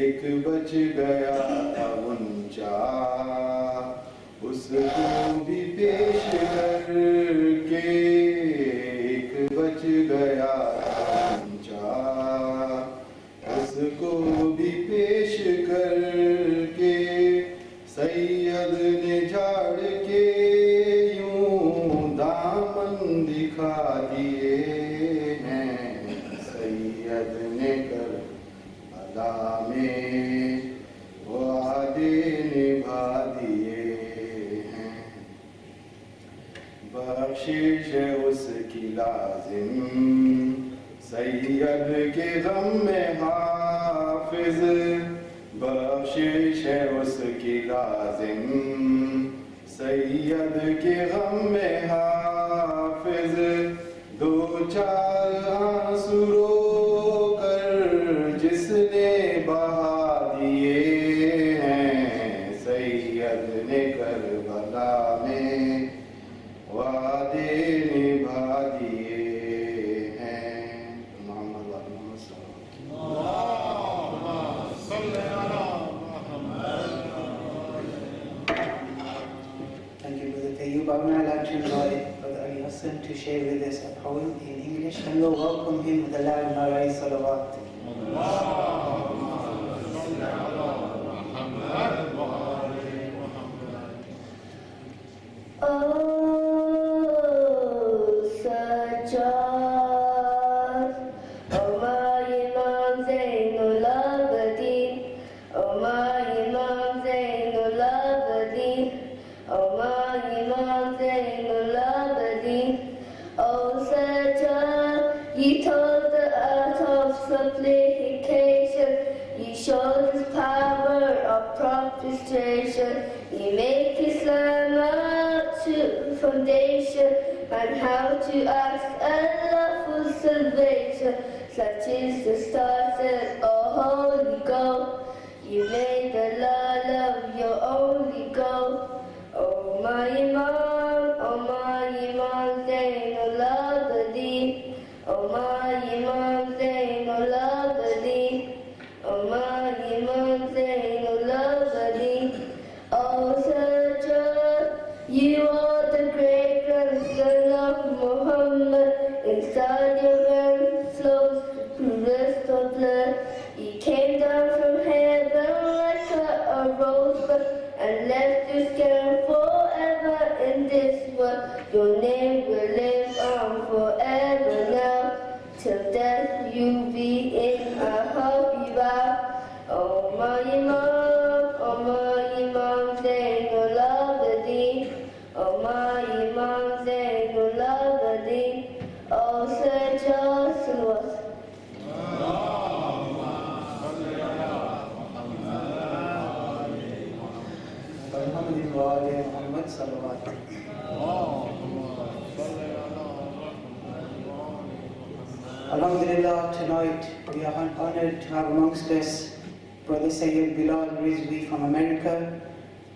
एक बच गया था गुंजा, उसको भी पेश करके। एक बच गया था गुंजा, उसको भी पेश करके। सैयद ने झाड़ के यूं दामन दिखा दिए हैं, सैयद ने कर बला में वादे निभा दिए हैं। बख्शिश है उसकी लाजिम, सैयद के गम में हाफिज। बख्शिश है उसकी लाजिम, सैयद के गम में हाफिज। दो चार आंसू रोकर जिसने बहा दिए हैं, सैयद ने करबला में वादे निभा दिए हैं। Thank you, Brother Tayyub. I would now like to invite Brother Ali Hassan to share with us a poem in English, and we'll welcome him with a loud Maarif salawat. You told the art of supplication, you showed his power of prostration. You make Islam a true foundation, and how to ask Allah for salvation. Such is the stars and oh holy God, you made Allah love your only God. Oh my Imam, Zainul Abidin. Oh my Imam, Zainul Abidin. Oh my Imam, Zainul Abidin. Oh Sajjad, you are the great grandson of Muhammad. Inside your veins flows the rest of blood. You came down from heaven like a rosebud and left your skin forever in this world. Your name will live on forever now. Till death you be in our heart we bow. Oh my Imam, Zainul Abidin. Oh my Imam, Zainul Abidin. Oh Sajjad Salawat. Alhamdulillah, tonight we are honored to have amongst us Brother Syed Bilal Rizvi from America.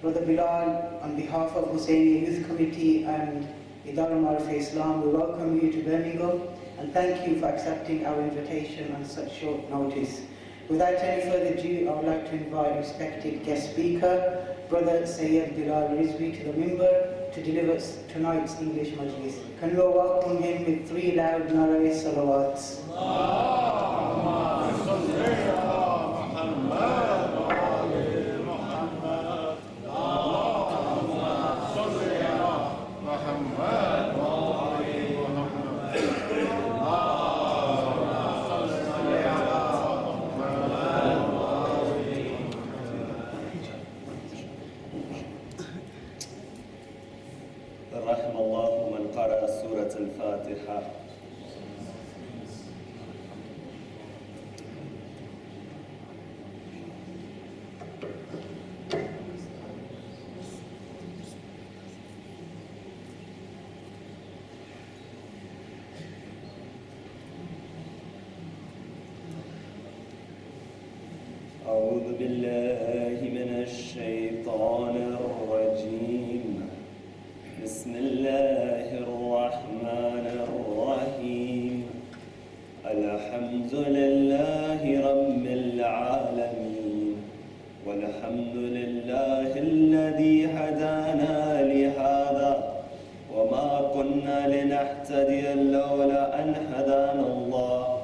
Brother Bilal, on behalf of Hussainia Youth Committee and Maarif-e-Islam, we welcome you to Birmingham and thank you for accepting our invitation on such short notice. Without any further ado, I would like to invite respected guest speaker, Brother Syed Bilal Rizvi, to the minbar to deliver tonight's English majlis. Can we welcome him with 3 loud Maarif salawats? رحم الله من قرأ سورة الفاتحة. أعوذ بالله من الشيطان الرجيم. بسم الله الرحمن الرحيم. الحمد لله رب العالمين. لنهتدي لولا أن هدانا الله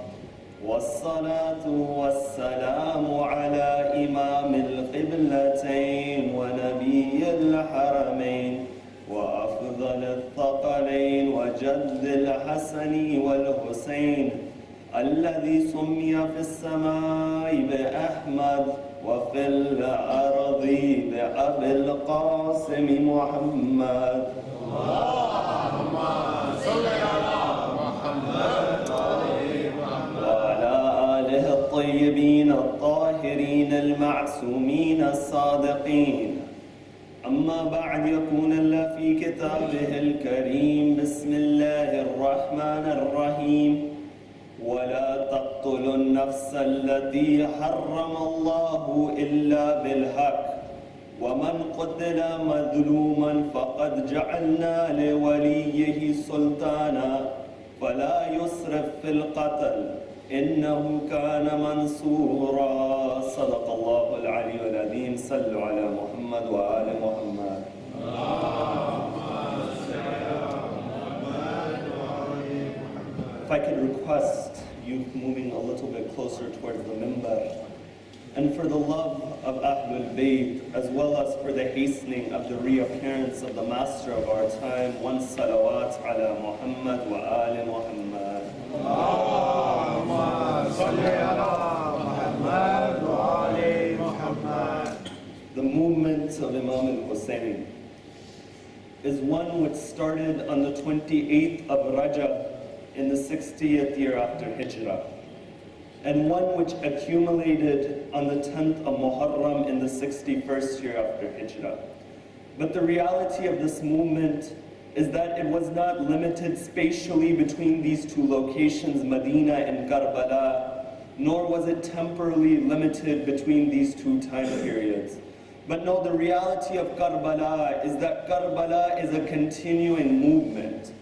والصلاة والسلام على إمام القبلتين ونبي الحرمين وأفضل الثقلين وجد الحسن والحسين الذي سمي في السماء بأحمد وفي الأرض بأبي القاسم محمد. اللهم صل على محمد وعلى آله الطيبين الطاهرين المعصومين الصادقين. أما بعد، يكون الله في كتابه الكريم: بسم الله الرحمن الرحيم. ولا تقتلوا النفس التي حرم الله إلا بالحق ومن قتل مظلوما فقد جعلنا لوليه سلطانا فلا يسرف في القتل إنه كان منصورا. صدق الله العلي العظيم. صلوا على محمد وآل محمد. If I could request you moving a little bit closer towards the minbar, and for the love of Ahlul Bayt, as well as for the hastening of the reappearance of the master of our time, one salawat ala Muhammad wa ali Muhammad. Allahumma salli ala Muhammad wa ali Muhammad. The movement of Imam al-Hussain is one which started on the 28th of Rajab in the 60th year after Hijrah, and one which accumulated on the 10th of Muharram in the 61st year after Hijrah. But the reality of this movement is that it was not limited spatially between these two locations, Medina and Karbala, nor was it temporally limited between these two time periods. But no, the reality of Karbala is that Karbala is a continuing movement,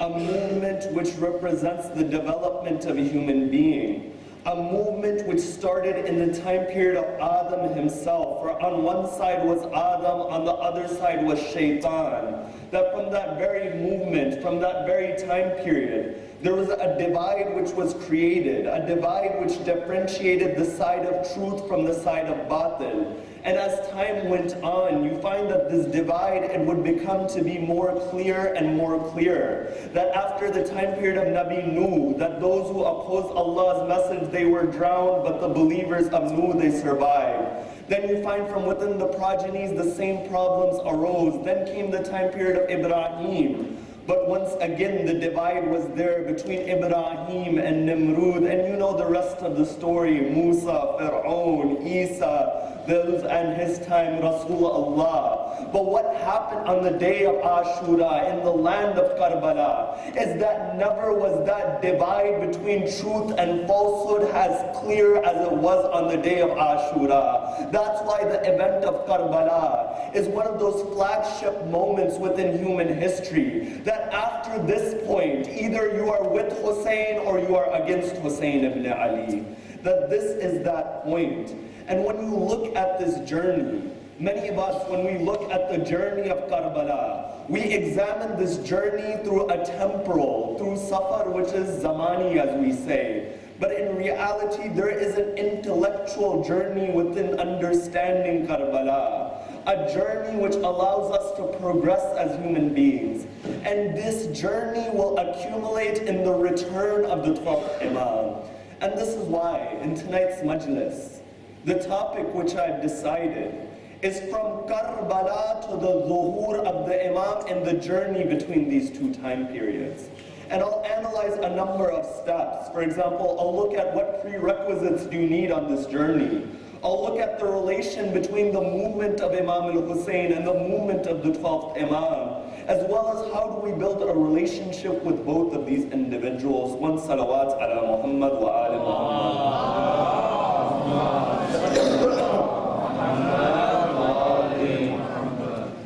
a movement which represents the development of a human being, a movement which started in the time period of Adam himself, for on one side was Adam, on the other side was Shaitan. That from that very movement, from that very time period, there was a divide which was created, a divide which differentiated the side of truth from the side of batil. And as time went on, you find that this divide, it would become to be more clear and more clear. That after the time period of Nabi Nuh, that those who opposed Allah's message, they were drowned, but the believers of Nuh, they survived. Then you find from within the progenies, the same problems arose. Then came the time period of Ibrahim. But once again, the divide was there between Ibrahim and Nimrud. And you know the rest of the story: Musa, Fir'aun, Isa, those and his time, Rasulullah. But what happened on the day of Ashura in the land of Karbala is that never was that divide between truth and falsehood as clear as it was on the day of Ashura. That's why the event of Karbala is one of those flagship moments within human history. That after this point, either you are with Hussein or you are against Hussein ibn Ali. That this is that point. And when you look at this journey, many of us, when we look at the journey of Karbala, we examine this journey through a temporal, through safar, which is zamani as we say. But in reality, there is an intellectual journey within understanding Karbala. A journey which allows us to progress as human beings. And this journey will accumulate in the return of the 12th Imam. And this is why, in tonight's majlis, the topic which I've decided is from Karbala to the zuhur of the Imam and the journey between these two time periods. And I'll analyze a number of steps. For example, I'll look at what prerequisites do you need on this journey. I'll look at the relation between the movement of Imam al-Hussein and the movement of the 12th Imam, as well as how do we build a relationship with both of these individuals. One salawat ala Muhammad wa ali Muhammad.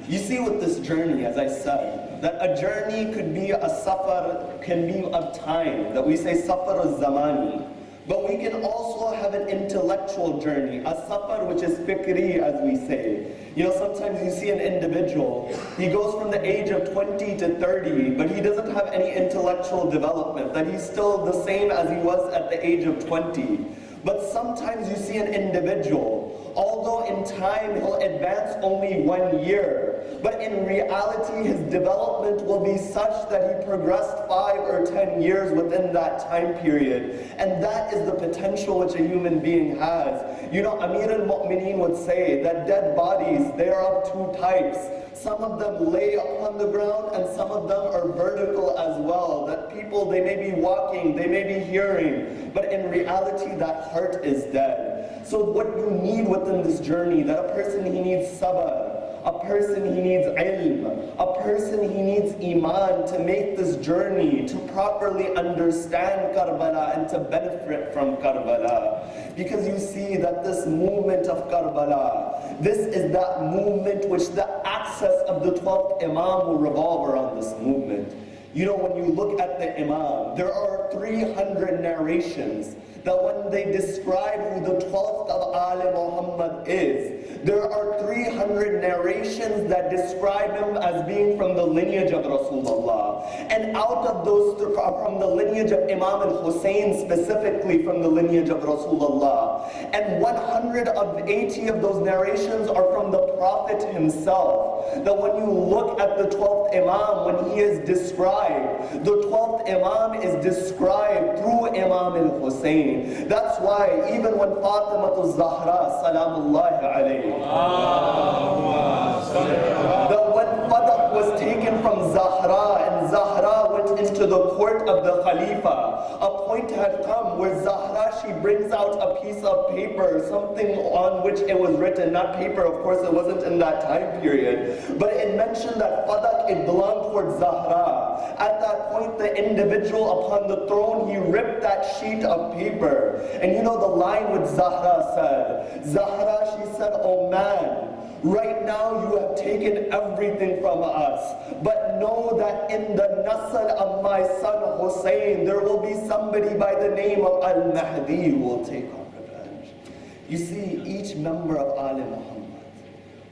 You see with this journey, as I said, that a journey could be a safar, can be of time, that we say safar al-zamani. But we can also have an intellectual journey, a safar which is fikri, as we say. You know, sometimes you see an individual, he goes from the age of 20 to 30, but he doesn't have any intellectual development, that he's still the same as he was at the age of 20. But sometimes you see an individual, although in time he'll advance only 1 year, but in reality his development will be such that he progressed 5 or 10 years within that time period. And that is the potential which a human being has. You know, Amir al-Mu'mineen would say that dead bodies, they are of two types. Some of them lay upon the ground and some of them are vertical as well. That people, they may be walking, they may be hearing, but in reality that heart is dead. So what you need within this journey, that a person, he needs sabr, a person, he needs ilm, a person, he needs iman to make this journey, to properly understand Karbala and to benefit from Karbala. Because you see that this movement of Karbala, this is that movement which the access of the 12th Imam will revolve around this movement. You know, when you look at the Imam, there are 300 narrations that when they describe who the 12th of Ali Muhammad is, there are 300 narrations that describe him as being from the lineage of Rasulullah. And out of those, from the lineage of Imam al-Hussein, specifically from the lineage of Rasulullah. And 180 of those narrations are from the Prophet himself. That when you look at the 12th Imam, when he is described, the 12th Imam is described through Imam al-Hussein. That's why even when Fatima al-Zahra, salamullahi alayhi, that when Fadak was taken from Zahra and Zahra went into the court of the Khalifa, a point had come where Zahra, she brings out a piece of paper, something on which it was written, not paper, of course it wasn't in that time period, but it mentioned that Fadak, it belonged towards Zahra. At that point, the individual upon the throne, he ripped that sheet of paper. And you know the line which Zahra said? Zahra, she said, "Oh man, right now you have taken everything from us, but know that in the nasl of my son Hussein, there will be somebody by the name of Al-Mahdi who will take our revenge." You see, each member of Ali Muhammad,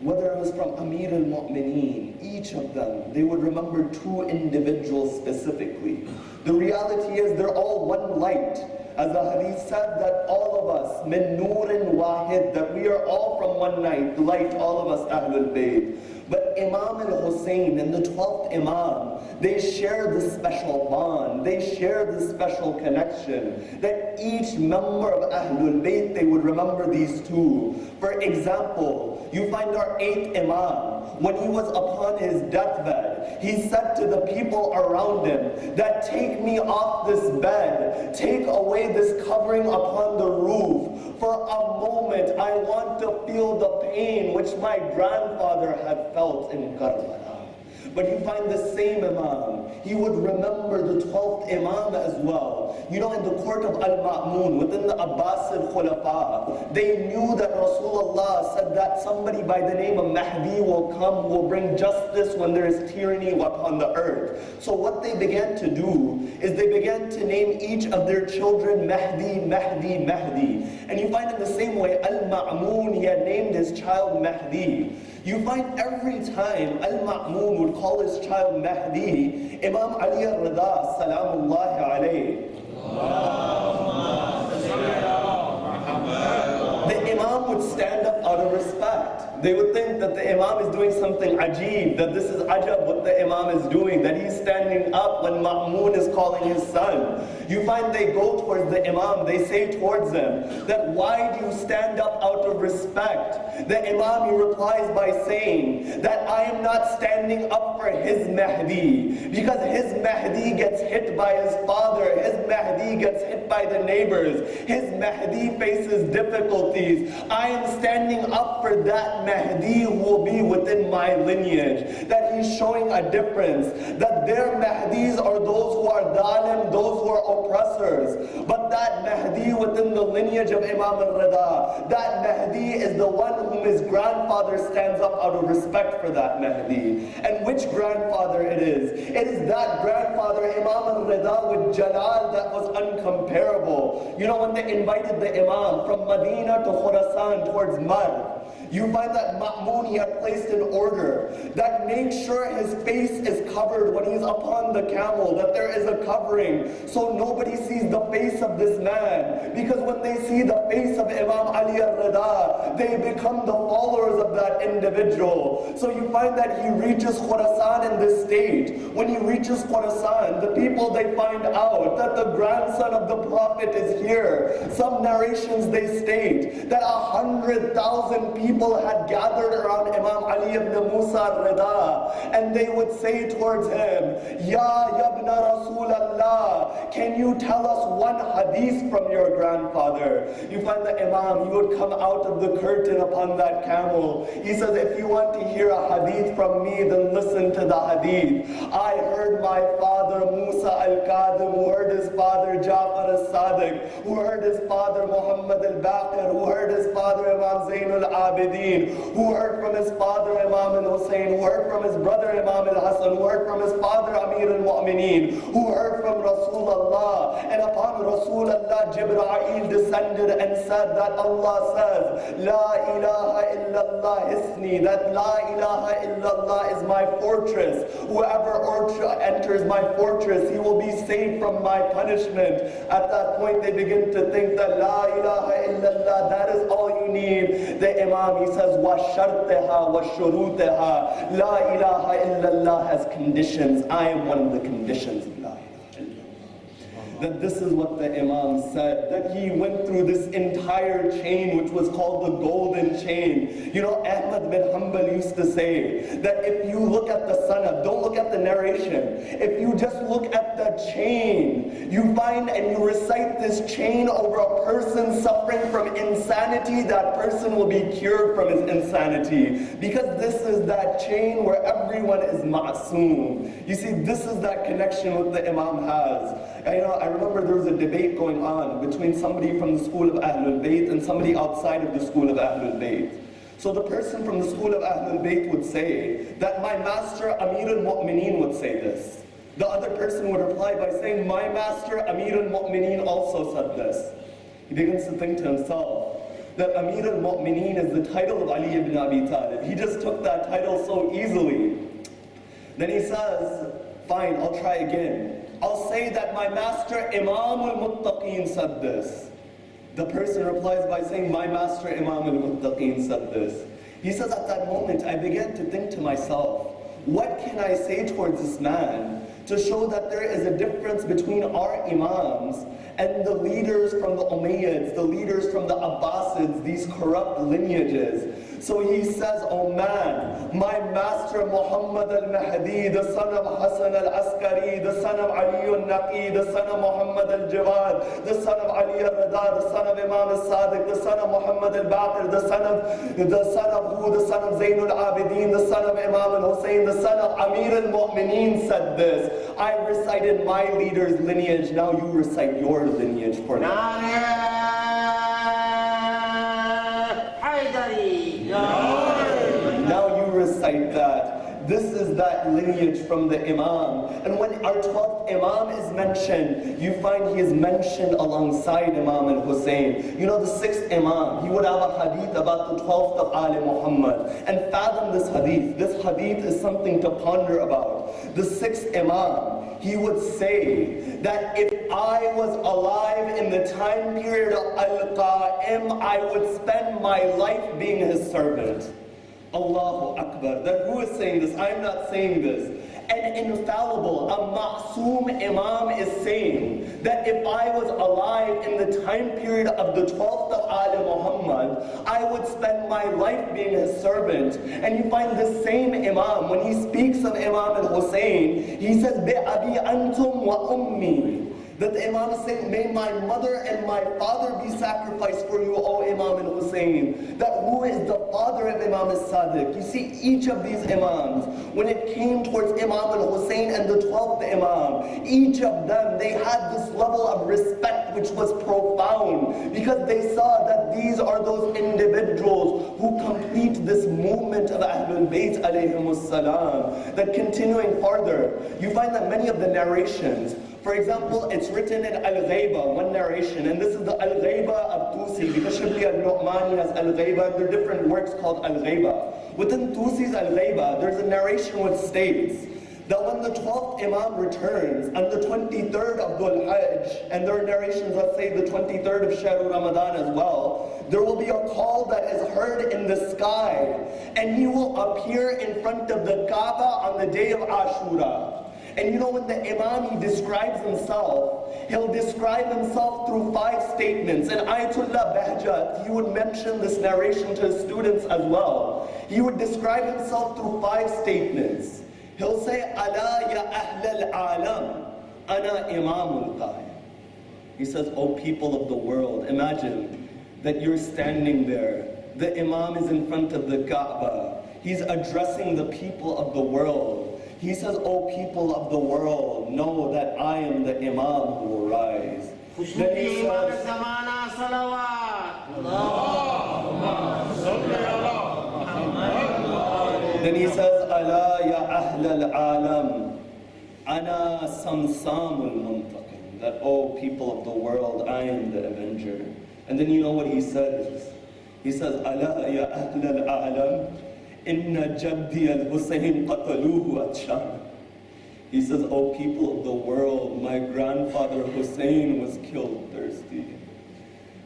whether it was from Amir al-Mu'mineen, each of them, they would remember two individuals specifically. The reality is they're all one light. As the hadith said, that all of us, min noorin wahid, that we are all from one light, all of us Ahlul Bayt. But Imam al-Hussein and the 12th Imam, they share this special bond, they share this special connection, that each member of Ahlul Bayt, they would remember these two. For example, you find our 8th Imam, when he was upon his deathbed, he said to the people around him, that take me off this bed, take away this covering upon the roof. For a moment, I want to feel the pain which my grandfather had felt in Karbala. But you find the same Imam, he would remember the 12th Imam as well. You know, in the court of Al-Ma'mun, within the Abbasid Khulafa, they knew that Rasulullah said that somebody by the name of Mahdi will come, who will bring justice when there is tyranny upon the earth. So what they began to do is they began to name each of their children Mahdi, Mahdi, Mahdi. And you find in the same way, Al-Ma'mun, he had named his child Mahdi. You find every time Al-Ma'mun would call his child Mahdi, Imam Ali al-Rida, salamullahi alayhi, the Imam would stand up out of respect. They would think that the Imam is doing something ajib, that this is ajab what the Imam is doing, that he's standing up when Ma'mun is calling his son. You find they go towards the Imam, they say towards him, that why do you stand up out of respect? The Imam, he replies by saying that I am not standing up for his Mahdi, because his Mahdi gets hit by his father, his Mahdi gets hit by the neighbors, his Mahdi faces difficulties. I am standing up for that Mahdi who will be within my lineage. That he's showing a difference, that their Mahdis are those who are dhalim, those who are oppressors, but that Mahdi within the lineage of Imam al-Rida. That Mahdi is the one whom his grandfather stands up out of respect for that Mahdi. And which grandfather it is? It is that grandfather, Imam al-Rida, with Jalal that was uncomparable. You know, when they invited the Imam from Medina to Khurasan towards Marv, you find that Ma'mun he had placed in order that make sure his face is covered when he's upon the camel, that there is a covering so nobody sees the face of this man, because when they see the face of Imam Ali al-Rida, they become the followers of that individual. So you find that he reaches Khurasan in this state. When he reaches Khurasan, the people, they find out that the grandson of the Prophet is here. Some narrations they state that 100,000 people had gathered around Imam Ali ibn Musa al-Rida, and they would say towards him, Ya Yabna Rasulallah, can you tell us one hadith from your grandfather? You find the Imam, he would come out of the curtain upon that camel. He says, if you want to hear a hadith from me, then listen to the hadith. I heard my father Musa al-Qadim, who heard his father Ja'far al-Sadiq, who heard his father Muhammad al-Baqir, who heard his father Imam Zain al-Abidin, who heard from his father Imam al-Hussein, who heard from his brother Imam al-Hassan, who heard from his father Amir al-Mu'mineen, who heard from Rasulullah. And upon Rasulullah, Jibreel descended and said that Allah says, La ilaha illallah hisni, that La ilaha illallah is my fortress. Whoever enters my fortress, he will be saved from my punishment. At that point, they begin to think that La ilaha illallah, that is all you need. The Imam, he says, wa shartaha wa shuruteha. La ilaha illallah has conditions. I am one of the conditions of La ilaha illallah. That this is what the Imam said, that he went through this entire chain which was called the golden chain. You know, Ahmad bin Hanbal used to say that if you look at the sanad, don't look at the narration, if you just look at the chain, you find and you recite this chain over a person suffering from insanity, that person will be cured from his insanity. Because this is that chain where everyone is ma'soom. You see, this is that connection what the Imam has. I remember there was a debate going on between somebody from the school of Ahlul Bayt and somebody outside of the school of Ahlul Bayt. So the person from the school of Ahlul Bayt would say that my master Amir al-Mu'mineen would say this. The other person would reply by saying, my master Amir al-Mu'mineen also said this. He begins to think to himself that Amir al-Mu'mineen is the title of Ali ibn Abi Talib. He just took that title so easily. Then he says, fine, I'll try again. I'll say that my master Imam al-Muttaqeen said this. The person replies by saying, my master Imam al-Muttaqeen said this. He says, at that moment, I began to think to myself, what can I say towards this man to show that there is a difference between our Imams and the leaders from the Umayyads, the leaders from the Abbasids, these corrupt lineages. So he says, oh man, my master Muhammad al-Mahdi, the son of Hassan al-Askari, the son of Ali al-Naqi, the son of Muhammad al-Jawad, the son of Ali al-Rida, the son of Imam al-Sadiq, the son of Muhammad al-Baqir, the son of Zain al-Abidin, the son of Imam al-Hussein, the son of Amir al-Mu'mineen said this. I recited my leader's lineage, now you recite your lineage for me. Now you recite that. This is that lineage from the Imam. And when our 12th Imam is mentioned, you find he is mentioned alongside Imam al-Hussein. You know, the 6th Imam, he would have a hadith about the 12th of Ali Muhammad. And fathom this hadith. This hadith is something to ponder about. The 6th Imam, he would say that if I was alive in the time period of Al-Qa'im, I would spend my life being his servant. Allahu Akbar. That who is saying this? I'm not saying this. An infallible, a ma'soom Imam is saying that if I was alive in the time period of the 12th of Ali Muhammad, I would spend my life being his servant. And you find the same Imam, when he speaks of Imam al-Hussein, he says, Bi-abi antum wa ummi. That the Imam is saying, may my mother and my father be sacrificed for you, O Imam al-Hussein. That who is the father of Imam al-Sadiq? You see, each of these Imams, when it came towards Imam al-Hussein and the 12th Imam, each of them, they had this level of respect which was profound, because they saw that these are those individuals who complete this movement of Ahlul Bayt alayhimus salam. That continuing farther, you find that many of the narrations, for example, it's written in Al-Ghaiba, one narration, and this is the Al-Ghaiba of Tusi, because Shibli al-Nu'mani has Al-Ghaiba, there are different works called Al-Ghaiba. Within Tusi's Al-Ghaiba, there's a narration which states that when the 12th Imam returns, on the 23rd of Dhul Hajj, and there are narrations that say the 23rd of Shahru Ramadan as well, there will be a call that is heard in the sky, and he will appear in front of the Kaaba on the day of Ashura. And you know, when the Imam, he describes himself, he'll describe himself through 5 statements. And Ayatollah Bahjat, he would mention this narration to his students as well. He would describe himself through 5 statements. He'll say, Ala ya ahl al-alam, ana imamul qaim. He says, O people of the world, imagine that you're standing there. The Imam is in front of the Kaaba. He's addressing the people of the world. He says, O people of the world, know that I am the Imam who will rise. Then he says, Ala ya ahl al-alam, ana samsamul muntaqim. That, O people of the world, I am the avenger. And then you know what he says? He says, Ala ya ahl al-alam, Inna jaddi al-Hussain qataluhu at-Sham. He says, O people of the world, my grandfather Hussein was killed thirsty.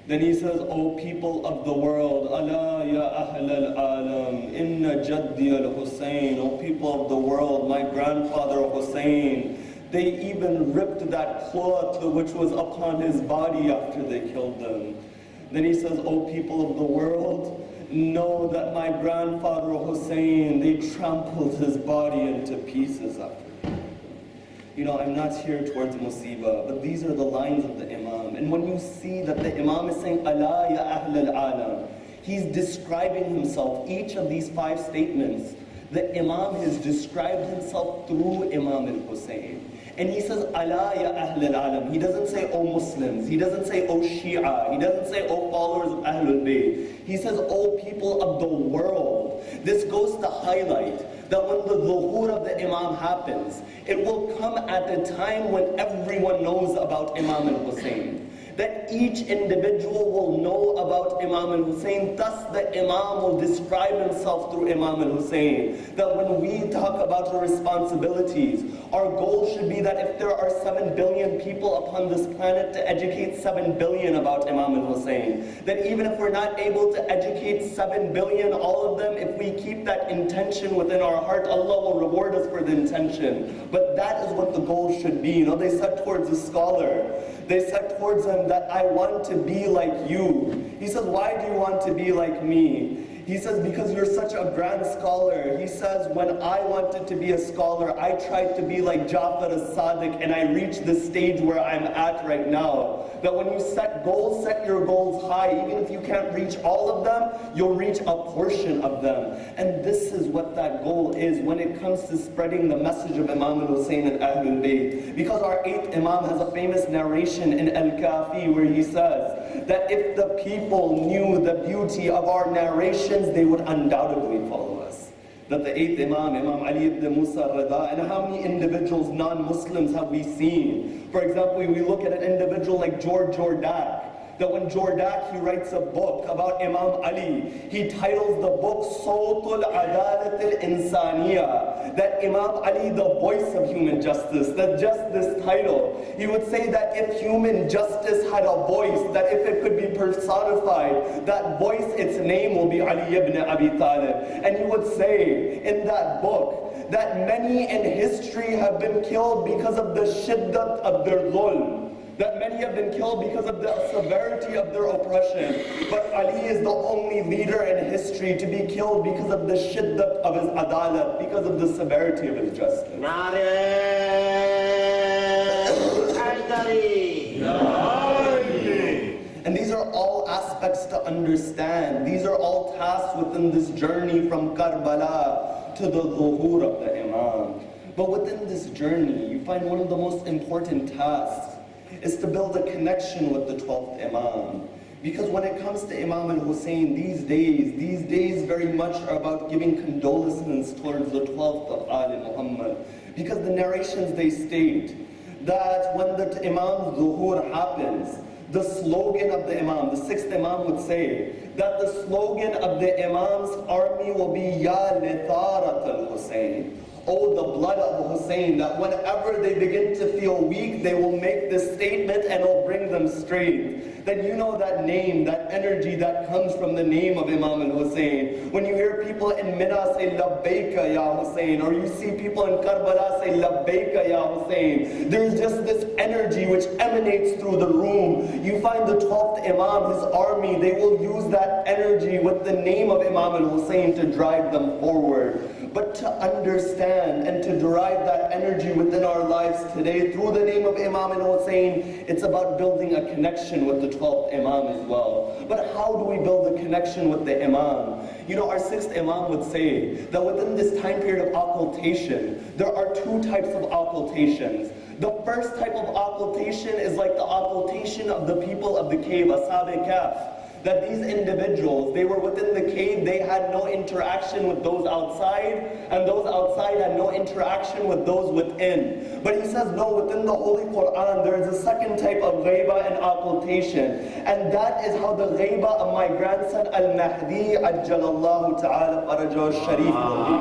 Then he says, O people of the world, Ala ya ahl al-alam, inna jaddi al-Hussain. O people of the world, my grandfather Hussein, they even ripped that cloth which was upon his body after they killed them. Then he says, O people of the world, know that my grandfather Hussein, they trampled his body into pieces after. You know, I'm not here towards musibah, but these are the lines of the Imam. And when you see that the Imam is saying, Ala ya ahl al-alam, he's describing himself, each of these 5 statements, the Imam has described himself through Imam al-Hussein. And he says, Ala ya ahl al-alam. He doesn't say, O Muslims. He doesn't say, O Shia. He doesn't say, O followers of Ahlul Bayt. He says, O people of the world. This goes to highlight that when the zuhur of the Imam happens, it will come at a time when everyone knows about Imam al-Hussein. That each individual will know about Imam al-Hussein, thus the Imam will describe himself through Imam al-Hussein. That when we talk about our responsibilities, our goal should be that if there are 7 billion people upon this planet, to educate 7 billion about Imam al-Hussein. That even if we're not able to educate 7 billion, all of them, if we keep that intention within our heart, Allah will reward us for the intention. But that is what the goal should be. You know, they said towards a scholar, they said towards him that I want to be like you. He says, why do you want to be like me? He says, because you're such a grand scholar. He says, when I wanted to be a scholar, I tried to be like Ja'far as-Sadiq, and I reached the stage where I'm at right now. That when you set goals, set your goals high. Even if you can't reach all of them, you'll reach a portion of them. And this is what that goal is when it comes to spreading the message of Imam al-Hussein and Ahlul Bayt. Because our 8th Imam has a famous narration in Al-Kafi where he says that if the people knew the beauty of our narrations, they would undoubtedly follow us. That the 8th Imam, Imam Ali ibn Musa al-Rida, and how many individuals, non-Muslims, have we seen? For example, we look at an individual like George Jordak, that when Jordak, he writes a book about Imam Ali, he titles the book Sawtul Adalat al-Insaniya, that Imam Ali, the voice of human justice, that just this title, he would say that if human justice had a voice, that if it could be personified, that voice, its name will be Ali ibn Abi Talib. And he would say in that book that many in history have been killed because of the shiddat of their dhulm. That many have been killed because of the severity of their oppression. But Ali is the only leader in history to be killed because of the shiddat of his adalat, because of the severity of his justice. aspects to understand. These are all tasks within this journey from Karbala to the Zuhur of the Imam. But within this journey, you find one of the most important tasks is to build a connection with the 12th Imam. Because when it comes to Imam al-Hussein, these days very much are about giving condolences towards the 12th of Ali Muhammad. Because the narrations, they state that when the Imam's Zuhur happens, the slogan of the Imam, the 6th Imam would say that the slogan of the Imam's army will be Ya Litharat al-Hussein. Oh, the blood of Hussein, that whenever they begin to feel weak, they will make this statement and it will bring them straight. Then you know that name, that energy that comes from the name of Imam al-Hussein. When you hear people in Mina say Labbaika Ya Hussein, or you see people in Karbala say Labbaika Ya Hussein, there's just this energy which emanates through the room. You find the 12th Imam, his army, they will use that energy with the name of Imam al-Hussein to drive them forward. But to understand and to derive that energy within our lives today through the name of Imam al-Hussein, it's about building a connection with the 12th Imam as well. But how do we build a connection with the Imam? You know, our 6th Imam would say that within this time period of occultation, there are 2 types of occultations. The first type of occultation is like the occultation of the people of the cave, Ashab Kahf. That these individuals, they were within the cave, they had no interaction with those outside, and those outside had no interaction with those within. But he says, no, within the Holy Quran, there is a second type of ghaiba and occultation. And that is how the ghaiba of my grandson Al-Mahdi, Ajjalallahu Ta'ala Farajahu Sharif will be.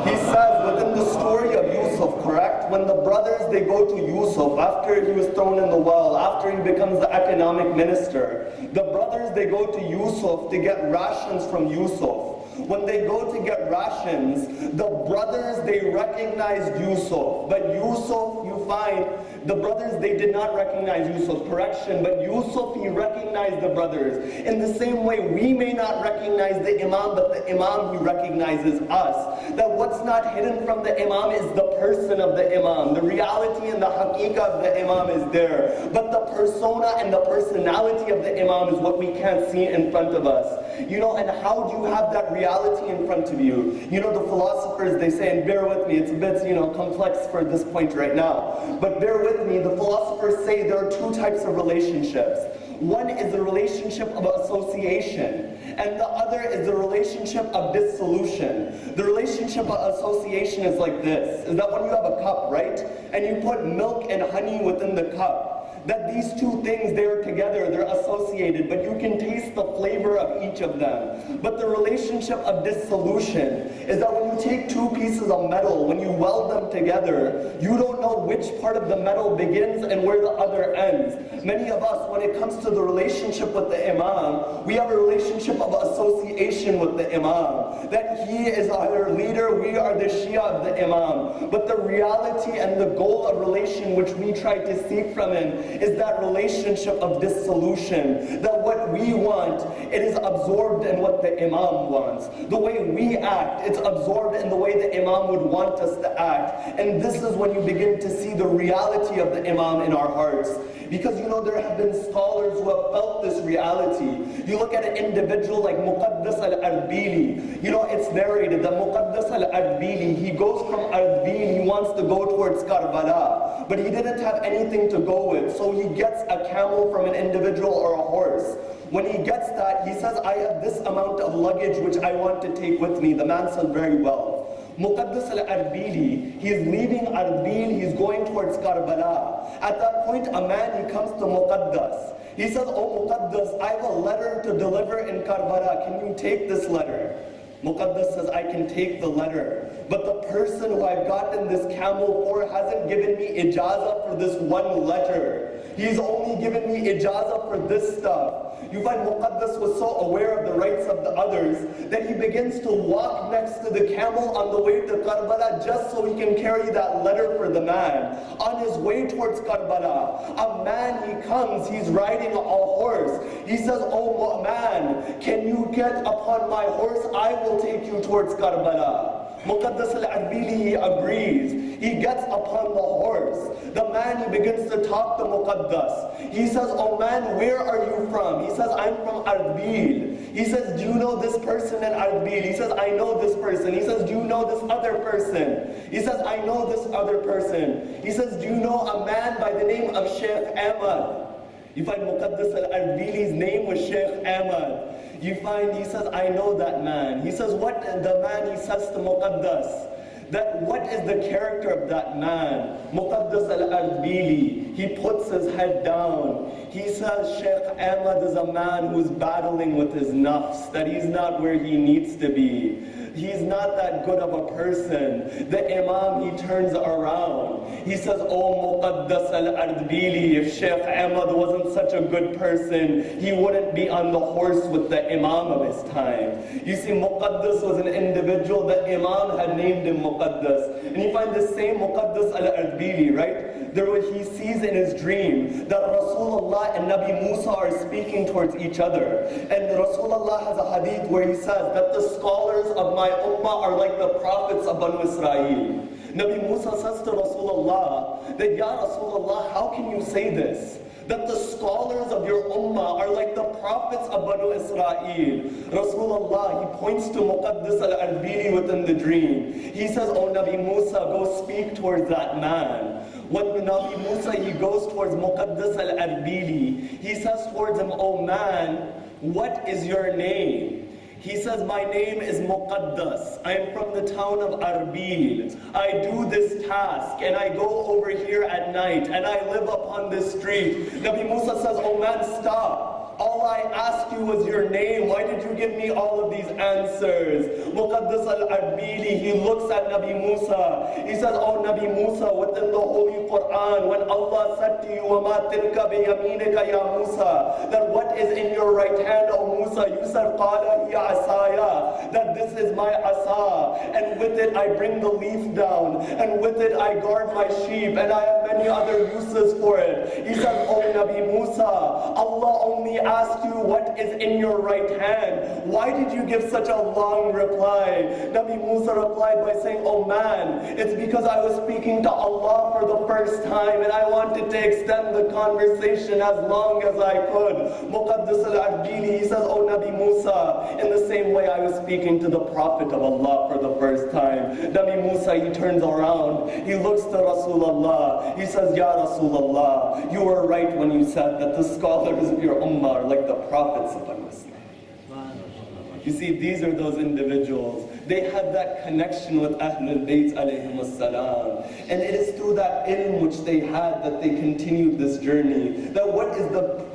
He says within the story of Yusuf, correct? When the brothers, they go to Yusuf after he was thrown in the well, after he becomes the economic minister, the brothers, they go to Yusuf to get rations from Yusuf. When they go to get rations, the brothers, they recognized Yusuf. But Yusuf, you find, the brothers, they did not recognize Yusuf. Correction, but Yusuf, he recognized the brothers. In the same way, we may not recognize the Imam, but the Imam, he recognizes us. That what's not hidden from the Imam is the person of the Imam. The reality and the haqiqah of the Imam is there. But the persona and the personality of the Imam is what we can't see in front of us. You know, and how do you have that reality in front of you? You know, the philosophers, they say, and bear with me, it's a bit, you know, complex for this point right now, but bear with me, the philosophers say there are 2 types of relationships. One is the relationship of association, and the other is the relationship of dissolution. The relationship of association is like this, is that when you have a cup, right, and you put milk and honey within the cup, that these 2 things, they're together, they're associated, but you can taste the flavor of each of them. But the relationship of dissolution is that when you take 2 pieces of metal, when you weld them together, you don't know which part of the metal begins and where the other ends. Many of us, when it comes to the relationship with the Imam, we have a relationship of association with the Imam. That he is our leader, we are the Shia of the Imam. But the reality and the goal of relation which we try to seek from him is that relationship of dissolution. That what we want, it is absorbed in what the Imam wants. The way we act, it's absorbed in the way the Imam would want us to act. And this is when you begin to see the reality of the Imam in our hearts. Because you know, there have been scholars who have felt this reality. You look at an individual like Muqaddas al-Arbili. You know, it's narrated that Muqaddas al-Arbili, he goes from Arbil, he wants to go towards Karbala. But he didn't have anything to go with, so he gets a camel from an individual or a horse. When he gets that, he says, I have this amount of luggage which I want to take with me. The man said, very well. Muqaddas al-Arbili, he is leaving Arbil, he's going towards Karbala. At that point, a man, he comes to Muqaddas. He says, oh Muqaddas, I have a letter to deliver in Karbala. Can you take this letter? Muqaddas says, I can take the letter. But the person who I've gotten this camel for hasn't given me ijazah for this one letter. He's only given me ijazah for this stuff. You find Muqaddas was so aware of the rights of the others that he begins to walk next to the camel on the way to Karbala just so he can carry that letter for the man. On his way towards Karbala, a man, he comes, he's riding a horse. He says, oh man, can you get upon my horse? I will take you towards Karbala. Muqaddas al-Arbili, he agrees. He gets upon the horse. The man, he begins to talk to Muqaddas. He says, oh man, where are you from? He says, I'm from Arbil. He says, do you know this person in Arbil? He says, I know this person. He says, do you know this other person? He says, I know this other person. He says, do you know a man by the name of Sheikh Ahmad? You find Muqaddas al-Arbili's name was Sheikh Ahmad. You find, he says, I know that man. He says, what the man, he says to Muqaddas, that what is the character of that man? Muqaddas al-Arbili, he puts his head down. He says Sheikh Ahmad is a man who is battling with his nafs, that he's not where he needs to be. He's not that good of a person. The Imam, he turns around. He says, oh Muqaddas al-Arbili, if Sheikh Ahmad wasn't such a good person, he wouldn't be on the horse with the Imam of his time. You see, Muqaddas was an individual, the Imam had named him Muqaddas. And you find the same Muqaddas al-Arbili, right? He sees in his dream that Rasulullah and Nabi Musa are speaking towards each other. And Rasulullah has a hadith where he says that the scholars of my ummah are like the prophets of Banu Israel. Nabi Musa says to Rasulullah that, Ya Rasulullah, how can you say this? That the scholars of your ummah are like the prophets of Banu Israel. Rasulullah, he points to Muqaddas al-Arbili within the dream. He says, oh Nabi Musa, go speak towards that man. When Nabi Musa, he goes towards Muqaddas al-Arbili, he says towards him, oh man, what is your name? He says, my name is Muqaddas. I am from the town of Arbil. I do this task and I go over here at night and I live upon this street. Nabi Musa says, oh man, stop. All I asked you was your name. Why did you give me all of these answers? Muqaddas al-Arbili, he looks at Nabi Musa. He says, oh Nabi Musa, within the Holy Quran, when Allah said to you, وَمَا تِلْكَ بِيَمِينِكَ يَا Musa, that what is in your right hand, O Musa? You said, قَالَ هِيَ عَصَايَ, that this is my asa, and with it I bring the leaf down, and with it I guard my sheep, and I have many other uses for it. He says, oh Nabi Musa, Allah only asked you what is in your right hand. Why did you give such a long reply? Nabi Musa replied by saying, oh man, it's because I was speaking to Allah for the first time and I wanted to extend the conversation as long as I could. Muqaddas al-Arbili, he says, oh Nabi Musa, in the same way I was speaking to the Prophet of Allah for the first time. Nabi Musa, he turns around, he looks to Rasulullah, he says, Ya Rasulullah, you were right when you said that the scholars of your ummah are like the prophets of Islam. You see, these are those individuals. They had that connection with Ahlul Bayt alayhim salam. And it is through that ilm which they had that they continued this journey. That what is the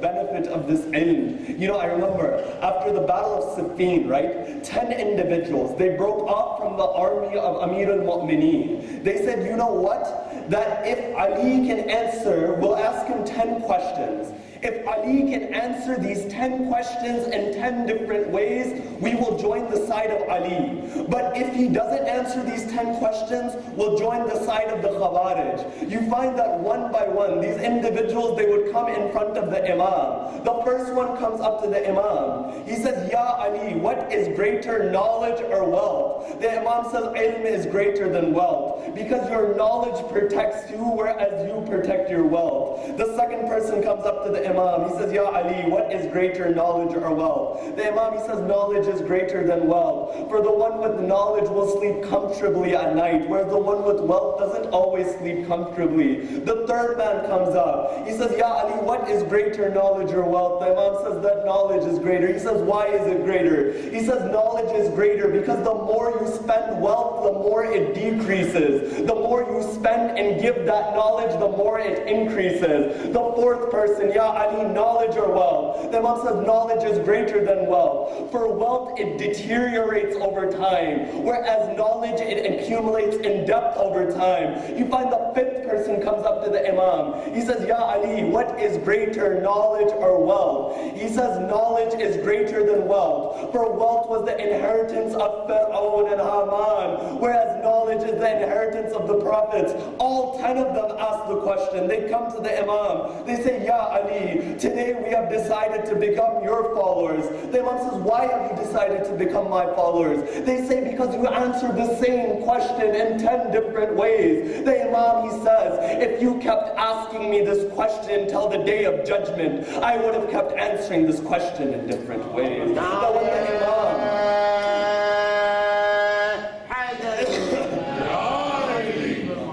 benefit of this ilm? You know, I remember after the Battle of Siffin, right? 10 individuals, they broke off from the army of Amir al-Mu'mineen. They said, you know what? That if Ali can answer, we'll ask him 10 questions. If Ali can answer these 10 questions in 10 different ways, we will join the side of Ali. But if he doesn't answer these 10 questions, we'll join the side of the Khawarij. You find that one by one, these individuals, they would come in front of the Imam. The first one comes up to the Imam. He says, Ya Ali, what is greater, knowledge or wealth? The Imam says, ilm is greater than wealth, because your knowledge protects you, whereas you protect your wealth. The second person comes up to the Imam. He says, Ya Ali, what is greater, knowledge or wealth? The Imam, he says, knowledge is greater than wealth. For the one with knowledge will sleep comfortably at night, whereas the one with wealth doesn't always sleep comfortably. The third man comes up. He says, Ya Ali, what is greater, knowledge or wealth? The Imam says that knowledge is greater. He says, why is it greater? He says, knowledge is greater because the more you spend wealth, the more it decreases. The more you spend and give that knowledge, the more it increases. The fourth person, Ya Ali, knowledge or wealth? The Imam says knowledge is greater than wealth. For wealth, it deteriorates over time, whereas knowledge, it accumulates in depth over time. You find the fifth person comes up to the Imam. He says, Ya Ali, what is greater, knowledge or wealth? He says, knowledge is greater than wealth. For wealth was the inheritance of Fir'aun and Haman, whereas knowledge is the inheritance of the prophets. All 10 of them ask the question. They come to the Imam. They say, Ya Ali, today we have decided to become your followers. The Imam says, why have you decided to become my followers? They say, because you answered the same question in 10 different ways. The Imam, he says, if you kept asking me this question till the day of judgment, I would have kept answering this question in different ways. But when the Imam,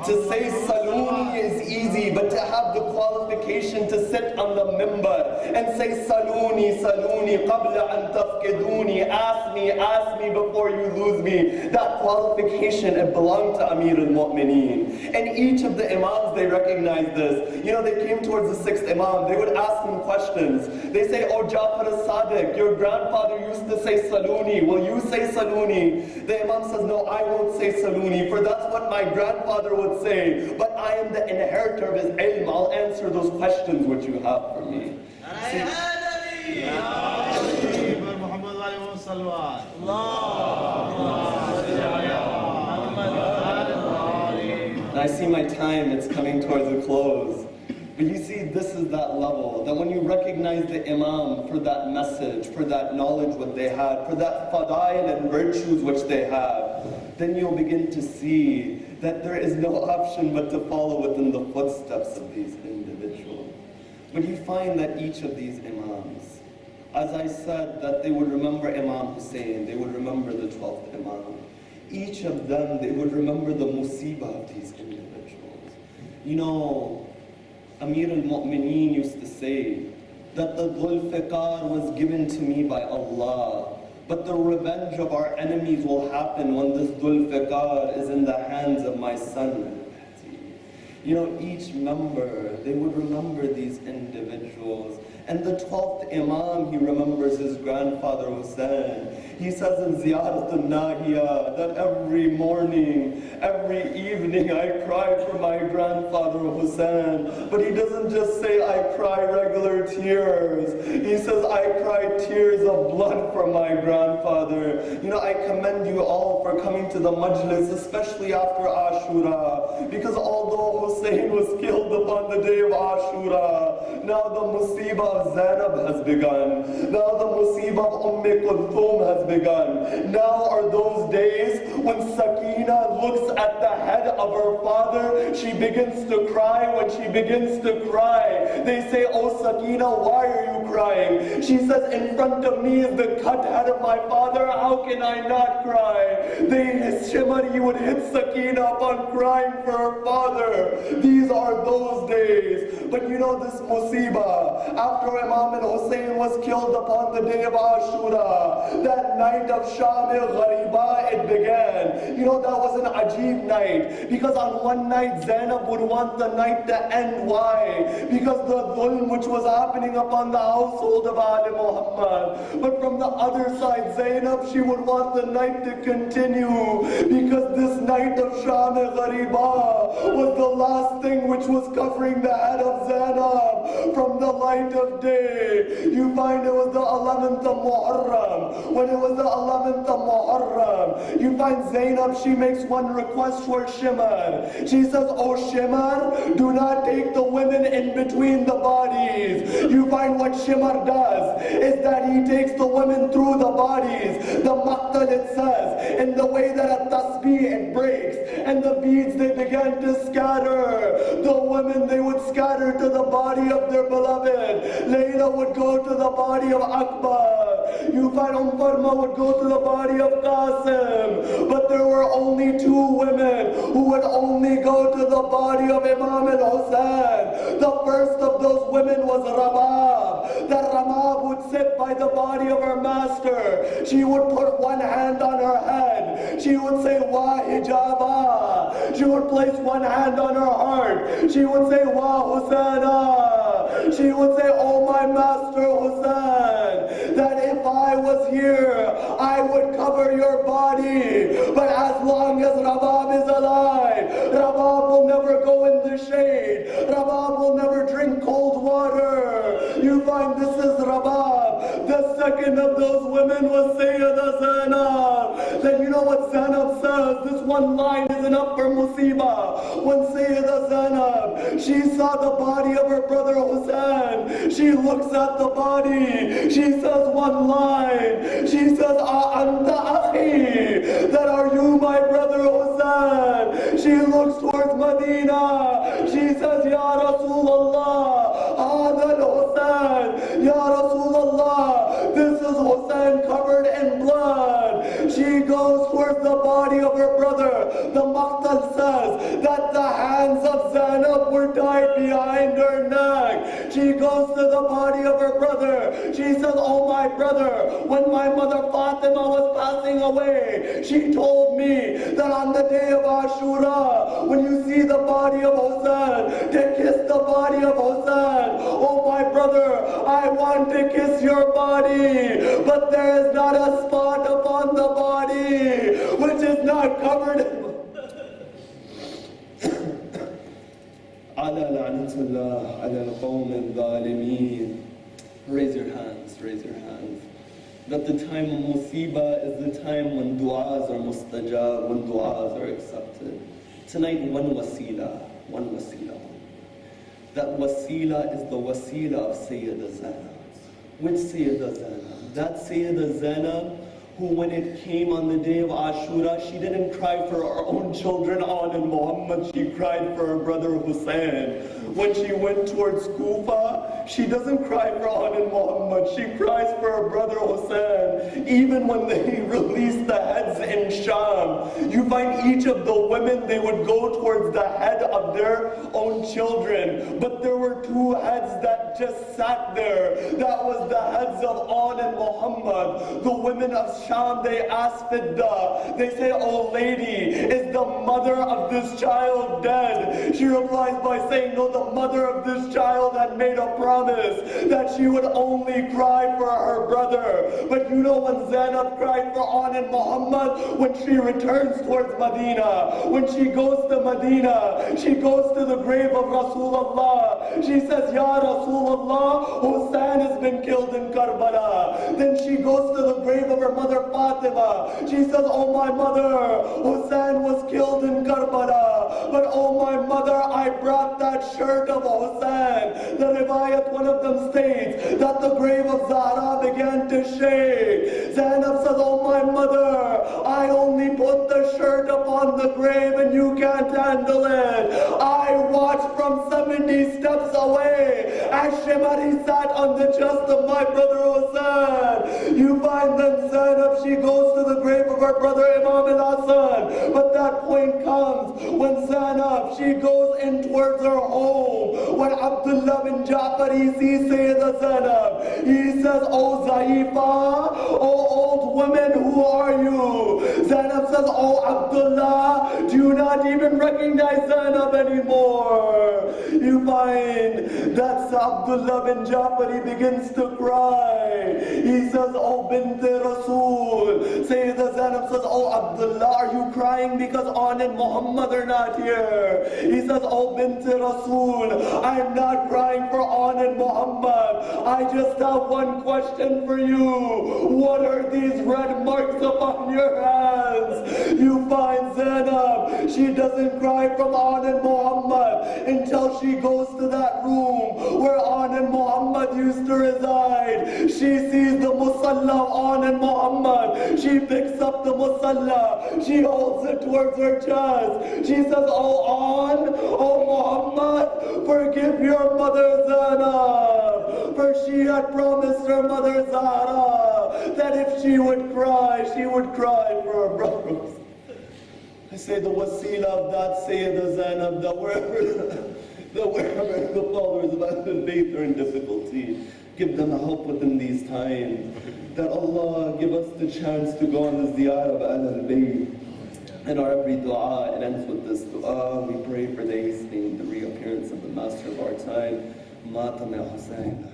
to say Saluni is easy, but to have the qualification to sit on the mimbar and say Saluni, Saluni, qabla an tafkiduni, ask me before you lose me. That qualification, it belonged to Amir al-Mu'mineen. And each of the Imams, they recognize this. You know, they came towards the 6th Imam, they would ask him questions. They say, oh Ja'far as-Sadiq, your grandfather used to say Saluni, will you say Saluni? The Imam says, no, I won't say Saluni, for that's what my grandfather would say, but I am the inheritor of his ilm. I'll answer those questions which you have for me. And I see my time, it's coming towards a close. But you see, this is that level, that when you recognize the Imam for that message, for that knowledge what they had, for that fadail and virtues which they have, then you'll begin to see that there is no option but to follow within the footsteps of these individuals. But you find that each of these Imams, as I said, that they would remember Imam Hussein, they would remember the 12th Imam. Each of them, they would remember the musibah of these individuals. You know, Amir al-Mu'mineen used to say that the Dhul-Fiqar was given to me by Allah, but the revenge of our enemies will happen when this Dhul-Fiqar is in the hands of my son. You know, each member, they would remember these individuals. And the 12th Imam, he remembers his grandfather Hussein. He says in Ziyarat al-Nahiya that every morning, every evening I cry for my grandfather Hussein. But he doesn't just say I cry regular tears. He says I cry tears of blood for my grandfather. You know, I commend you all for coming to the majlis, especially after Ashura. Because although Hussein was killed upon the day of Ashura, now the musibah of Zainab has begun. Now the musibah of Kulthum has begun. Now are those days when Sakina looks at the head of her father, she begins to cry. When she begins to cry, they say, oh Sakina, why are you crying? She says, in front of me is the cut head of my father, how can I not cry? Shimari would hit Sakina upon crying for her father. These are those days. But you know this musibah, after Imam al-Hussein was killed upon the day of Ashura, that night of Sham-e-Ghariba, it began. You know, that was an ajib night, because on one night Zainab would want the night to end. Why? Because the dhulm which was happening upon the household of Ali Muhammad. But from the other side, Zainab, she would want the night to continue, because this night of Sham-e-Ghariba was the last thing which was covering the head of Zainab from the light of day. You find it was the 11th of Muharram. When it was the 11th of Muharram, you find Zainab, she makes one request for Shimar. She says, oh Shimar, do not take the women in between the bodies. You find what Shimar does is that he takes the women through the bodies. The maqtal, it says, in the way that a tasbih, it breaks, and the beads, they began to scatter. The women, they would scatter to the body of their beloved. Layla would go to the body of Akbar. You find Farma would go to the body of Qasim. But there were only two women who would only go to the body of Imam al-Hussein. The first of those women was Rabab. That Rabab would sit by the body of her master. She would put one hand on her head. She would say, Wa hijaba. She would place one hand on her heart. She would say, Wa Husaina. She would say, oh my master Hussein, that if I was here, I would cover your body. But as long as Rabab is alive, Rabab will never go in the shade. Rabab will never second of those women was Sayyida Zainab. Then you know what Zainab says? This one line is enough for Musibah. When Sayyida Zainab, she saw the body of her brother Hussein, she looks at the body, she says one line, she says, Anta akhi, that are you my brother Hussein? She looks towards Medina, she says, Ya Rasulullah, Hada al-Hussein, Ya Rasulullah, this is Hussein covered in blood. She goes towards the body of her brother. The Maqtal says that the hands of Zainab were tied behind her neck. She goes to the body of her brother. She says, oh my brother, when my mother Fatima was passing away, she told me that on the day of Ashura, when you see the body of Hussein, to kiss the body of Hussein. Oh my brother, I want to kiss your body, but there is not a spot upon the body which is not covered. على لعنة الله على القوم الظالمين. Raise your hands, raise your hands. That the time of musibah is the time when du'as are mustajab, when du'as are accepted. Tonight, one wasila. That wasila is the wasila of Sayyida Zainab. Which Sayyida Zainab? That Sayyida Zainab who, when it came on the day of Ashura, she didn't cry for her own children, On and Muhammad, she cried for her brother Hussein. When she went towards Kufa, she doesn't cry for On and Muhammad, she cries for her brother Hussein. Even when they released the heads in Sham, you find each of the women, they would go towards the head of their own children. But there were two heads that just sat there. That was the heads of On and Muhammad. The women of Sham, they asked Fidda, they say, oh lady, is the mother of this child dead? She replies by saying, no, the mother of this child had made a promise that she would only cry for her brother. But you know when Zainab cried for On and Muhammad, when she returns towards Medina, when she goes to Medina, she goes to the grave of Rasulullah. She says, Ya Rasulullah, Hussein has been killed in Karbala. Then she goes to the grave of her mother Fatima. She says, oh my mother, Hussein was killed in Karbala. But oh my mother, I brought that shirt of Hussein. The riwayat, one of them states that the grave of Zahra began to shake. Zainab says, oh my mother, I only put the shirt upon the grave and you can't handle it. I watched from 70 steps away as Shemari sat on the chest of my brother Hussein. You find that Zainab, she goes to the grave of her brother Imam al-Hassan. But that point comes when Zainab, she goes in towards her home. When Abdullah bin Ja'far, he sees Sayyida Zainab, he says, oh Zaifa, oh old woman, who are you? Zainab says, oh Abdullah, do you not even recognize Zainab anymore? You find that Abdullah bin Ja'far, he begins to cry. He says, oh Bint Rasul. Sayyida Zainab says, oh Abdullah, are you crying because On and Muhammad are not here? He says, oh Bint Rasul, I'm not crying for On and Muhammad. I just have one question for you. What are these red marks upon your hands? You find Zainab, she doesn't cry from On and Muhammad until she goes to that room where On and Muhammad used to reside. She sees the musalla of On and Muhammad. She picks up the musalla. She holds it towards her chest. She says, oh On, oh Muhammad, forgive your mother Zainab. For she had promised her mother Zahra that if she would cry for her brothers. I say the wasila of that Sayyida Zainab, that wherever the followers of Ahlul Bayt are in difficulty, give them help within these times. That Allah give us the chance to go on the ziyarah of Ahlul Bayt. And our every dua, it ends with this dua. We pray for the hastening, the reappearance of the master of our time, Maarif-e-Islam.